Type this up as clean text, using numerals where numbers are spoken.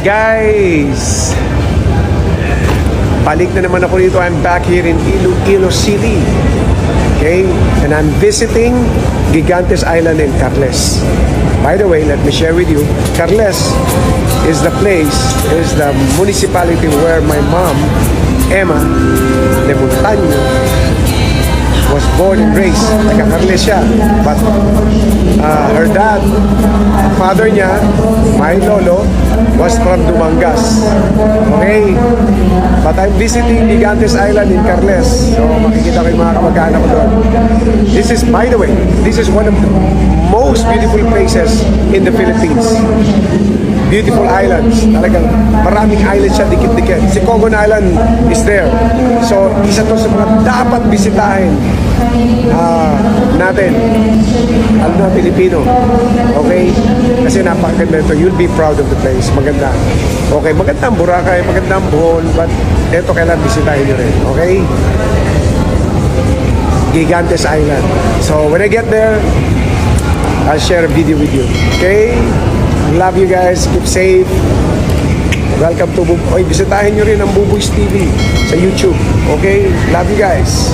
Guys, balik na naman ako dito. I'm back here in Iloilo City. Okay? And I'm visiting Gigantes Island in Carles. By the way, let me share with you, Carles is the municipality where my mom, Emma de Montaño, was born and raised. Taga-Carles siya. But her dad, father niya, my lolo, was from Dumangas. Okay? But I'm visiting Gigantes Island in Carles. So makikita ko yung mga kamag-anak ko doon. This is, by the way, this is one of the most beautiful places in the Philippines. Beautiful islands. Talagang maraming islands siya, dikit-dikit. Si Cogon Island is there. So, isa to sa mga dapat bisitahin natin. Alam na, Pilipino. Okay? Kasi napakaganda ito. You'll be proud of the place. Maganda. Okay, maganda ang Boracay, maganda ang Bohol, but ito kailan bisitahin nyo rin. Okay? Gigantes Island. So, when I get there, I'll share a video with you. Okay? Love you guys. Keep safe. Welcome to bisitahin nyo rin ang Buboys TV sa YouTube. Okay? Love you guys.